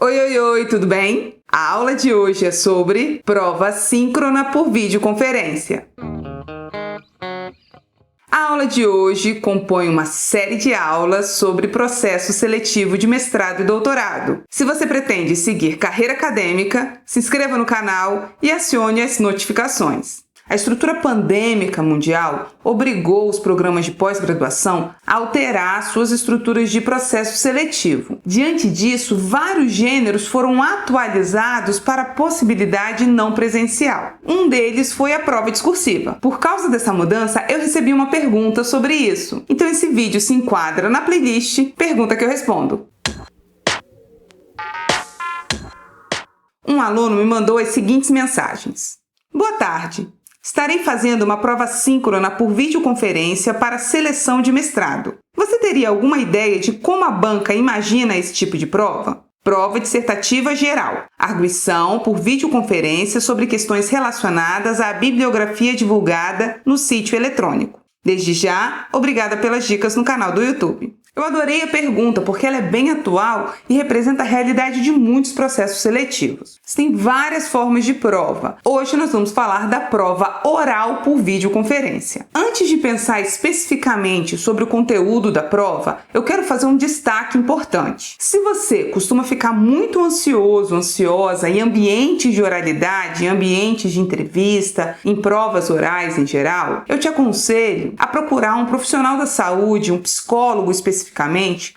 Oi, oi, oi, tudo bem? A aula de hoje é sobre prova síncrona por videoconferência. A aula de hoje compõe uma série de aulas sobre processo seletivo de mestrado e doutorado. Se você pretende seguir carreira acadêmica, se inscreva no canal e acione as notificações. A estrutura pandêmica mundial obrigou os programas de pós-graduação a alterar suas estruturas de processo seletivo. Diante disso, vários gêneros foram atualizados para a possibilidade não presencial. Um deles foi a prova discursiva. Por causa dessa mudança, eu recebi uma pergunta sobre isso. Então esse vídeo se enquadra na playlist Pergunta que eu respondo. Um aluno me mandou as seguintes mensagens. Boa tarde. Estarei fazendo uma prova síncrona por videoconferência para seleção de mestrado. Você teria alguma ideia de como a banca imagina esse tipo de prova? Prova dissertativa geral. Arguição por videoconferência sobre questões relacionadas à bibliografia divulgada no sítio eletrônico. Desde já, obrigada pelas dicas no canal do YouTube. Eu adorei a pergunta porque ela é bem atual e representa a realidade de muitos processos seletivos. Tem várias formas de prova. Hoje nós vamos falar da prova oral por videoconferência. Antes de pensar especificamente sobre o conteúdo da prova, eu quero fazer um destaque importante. Se você costuma ficar muito ansioso, ansiosa em ambientes de oralidade, em ambientes de entrevista, em provas orais em geral, eu te aconselho a procurar um profissional da saúde, um psicólogo especificamente,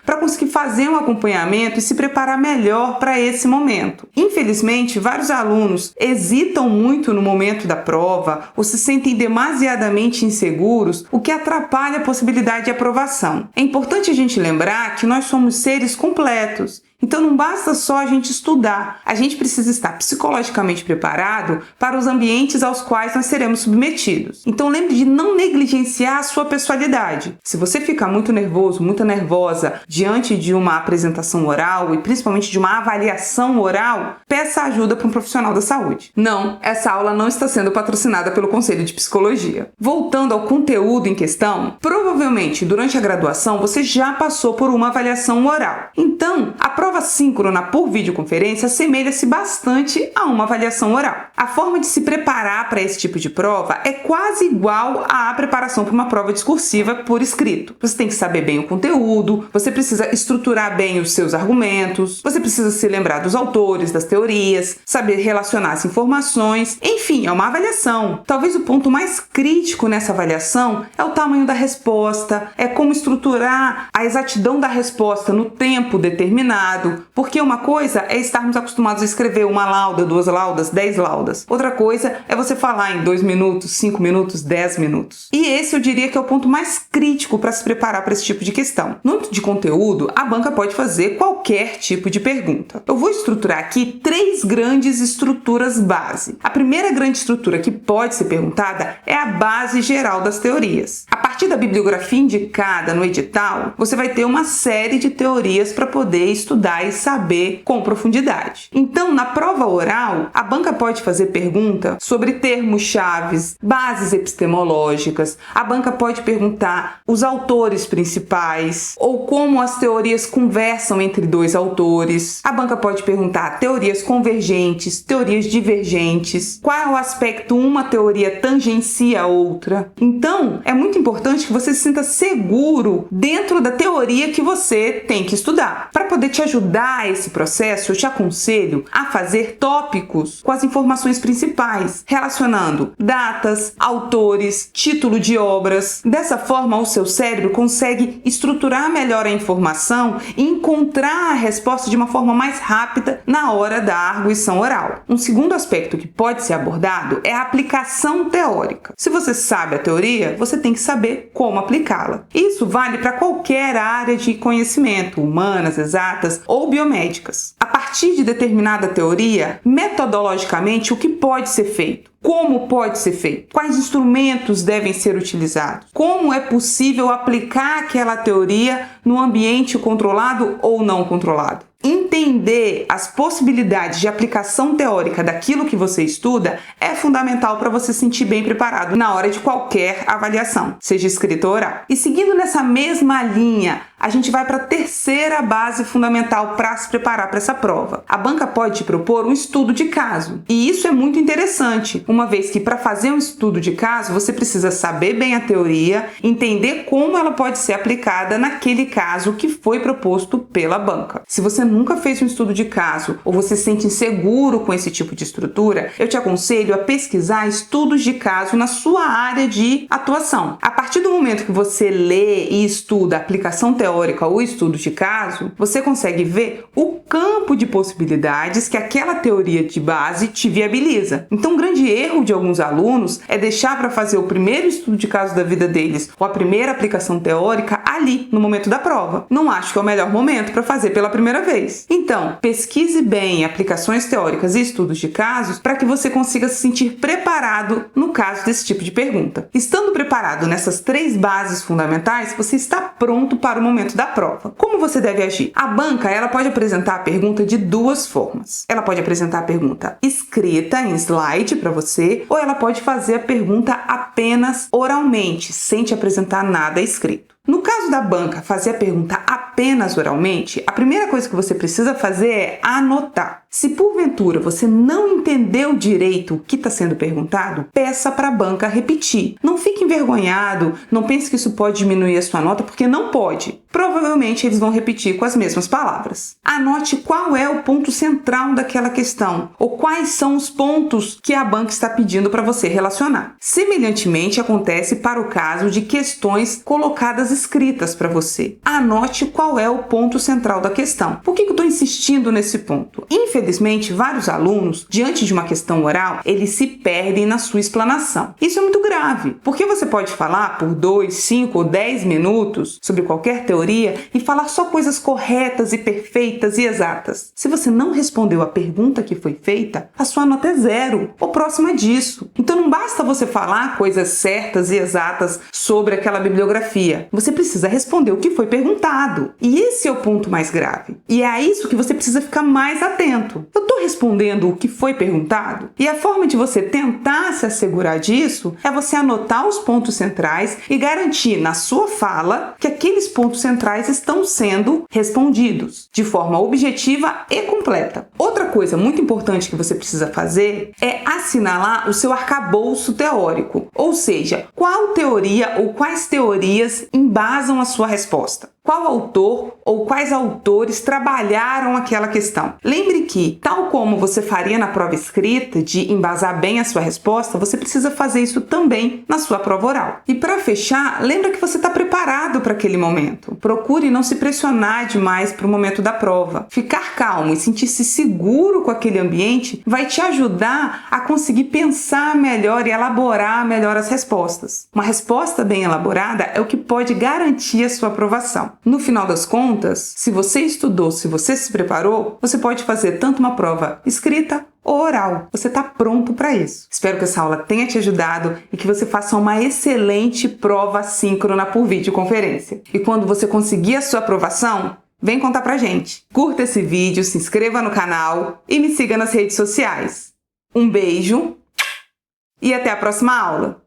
para conseguir fazer um acompanhamento e se preparar melhor para esse momento. Infelizmente, vários alunos hesitam muito no momento da prova ou se sentem demasiadamente inseguros, o que atrapalha a possibilidade de aprovação. É importante a gente lembrar que nós somos seres completos. Então não basta só a gente estudar, a gente precisa estar psicologicamente preparado para os ambientes aos quais nós seremos submetidos. Então lembre de não negligenciar a sua pessoalidade. Se você ficar muito nervoso, muito nervosa diante de uma apresentação oral e principalmente de uma avaliação oral, peça ajuda para um profissional da saúde. Não, essa aula não está sendo patrocinada pelo Conselho de Psicologia. Voltando ao conteúdo em questão, provavelmente durante a graduação você já passou por uma avaliação oral. Então, a prova síncrona por videoconferência assemelha-se bastante a uma avaliação oral. A forma de se preparar para esse tipo de prova é quase igual à preparação para uma prova discursiva por escrito. Você tem que saber bem o conteúdo, você precisa estruturar bem os seus argumentos, você precisa se lembrar dos autores, das teorias, saber relacionar as informações, enfim, é uma avaliação. Talvez o ponto mais crítico nessa avaliação é o tamanho da resposta, é como estruturar a exatidão da resposta no tempo determinado. Porque uma coisa é estarmos acostumados a escrever uma lauda, 2 laudas, 10 laudas. Outra coisa é você falar em 2 minutos, 5 minutos, 10 minutos. E esse eu diria que é o ponto mais crítico para se preparar para esse tipo de questão. No âmbito de conteúdo, a banca pode fazer qualquer tipo de pergunta. Eu vou estruturar aqui 3 grandes estruturas base. A primeira grande estrutura que pode ser perguntada é a base geral das teorias. A partir da bibliografia indicada no edital, você vai ter uma série de teorias para poder estudar e saber com profundidade. Então, na prova oral, a banca pode fazer pergunta sobre termos-chaves, bases epistemológicas, a banca pode perguntar os autores principais ou como as teorias conversam entre 2 autores. A banca pode perguntar teorias convergentes, teorias divergentes, qual é o aspecto uma teoria tangencia a outra. Então, é muito importante que você se sinta seguro dentro da teoria que você tem que estudar. Para poder te ajudar a esse processo, eu te aconselho a fazer tópicos com as informações principais, relacionando datas, autores, título de obras. Dessa forma, o seu cérebro consegue estruturar melhor a informação e encontrar a resposta de uma forma mais rápida na hora da arguição oral. Um segundo aspecto que pode ser abordado é a aplicação teórica. Se você sabe a teoria, você tem que saber como aplicá-la. Isso vale para qualquer área de conhecimento, humanas, exatas ou biomédicas. A partir de determinada teoria, metodologicamente, o que pode ser feito? Como pode ser feito? Quais instrumentos devem ser utilizados? Como é possível aplicar aquela teoria no ambiente controlado ou não controlado? Entender as possibilidades de aplicação teórica daquilo que você estuda é fundamental para você se sentir bem preparado na hora de qualquer avaliação, seja escrita ou oral. E seguindo nessa mesma linha, a gente vai para a terceira base fundamental para se preparar para essa prova. A banca pode te propor um estudo de caso. E isso é muito interessante, uma vez que para fazer um estudo de caso, você precisa saber bem a teoria, entender como ela pode ser aplicada naquele caso que foi proposto pela banca. Se você nunca fez um estudo de caso ou você se sente inseguro com esse tipo de estrutura, eu te aconselho a pesquisar estudos de caso na sua área de atuação. A partir do momento que você lê e estuda a aplicação teórica ou estudo de caso, você consegue ver o campo de possibilidades que aquela teoria de base te viabiliza. Então, um grande erro de alguns alunos é deixar para fazer o primeiro estudo de caso da vida deles ou a primeira aplicação teórica ali, no momento da prova. Não acho que é o melhor momento para fazer pela primeira vez. Então, pesquise bem aplicações teóricas e estudos de casos para que você consiga se sentir preparado no caso desse tipo de pergunta. Estando preparado nessas 3 bases fundamentais, você está pronto para o momento da prova. Como você deve agir? A banca, ela pode apresentar a pergunta de 2 formas. Ela pode apresentar a pergunta escrita em slide para você, ou ela pode fazer a pergunta apenas oralmente, sem te apresentar nada escrito. No caso da banca fazer a pergunta apenas oralmente, a primeira coisa que você precisa fazer é anotar. Se porventura você não entendeu direito o que está sendo perguntado, peça para a banca repetir. Não fique envergonhado, não pense que isso pode diminuir a sua nota, porque não pode. Provavelmente eles vão repetir com as mesmas palavras. Anote qual é o ponto central daquela questão, ou quais são os pontos que a banca está pedindo para você relacionar. Semelhantemente acontece para o caso de questões colocadas escritas para você. Anote qual é o ponto central da questão. Por que eu estou insistindo nesse ponto? Infelizmente, vários alunos, diante de uma questão oral, eles se perdem na sua explanação. Isso é muito grave, porque você pode falar por 2, 5 ou 10 minutos sobre qualquer teoria e falar só coisas corretas e perfeitas e exatas. Se você não respondeu a pergunta que foi feita, a sua nota é 0 ou próxima disso. Então não basta você falar coisas certas e exatas sobre aquela bibliografia. Você precisa responder o que foi perguntado. E esse é o ponto mais grave. E é a isso que você precisa ficar mais atento. Eu estou respondendo o que foi perguntado? E a forma de você tentar se assegurar disso é você anotar os pontos centrais e garantir na sua fala que aqueles pontos centrais estão sendo respondidos de forma objetiva e completa. Outra coisa muito importante que você precisa fazer é assinalar o seu arcabouço teórico, ou seja, qual teoria ou quais teorias embasam a sua resposta. Qual autor ou quais autores trabalharam aquela questão? Lembre que, tal como você faria na prova escrita, de embasar bem a sua resposta, você precisa fazer isso também na sua prova oral. E para fechar, lembra que você está preparado para aquele momento. Procure não se pressionar demais para o momento da prova. Ficar calmo e sentir-se seguro com aquele ambiente vai te ajudar a conseguir pensar melhor e elaborar melhor as respostas. Uma resposta bem elaborada é o que pode garantir a sua aprovação. No final das contas, se você estudou, se você se preparou, você pode fazer tanto uma prova escrita ou oral. Você está pronto para isso. Espero que essa aula tenha te ajudado e que você faça uma excelente prova síncrona por videoconferência. E quando você conseguir a sua aprovação, vem contar pra gente. Curta esse vídeo, se inscreva no canal e me siga nas redes sociais. Um beijo e até a próxima aula!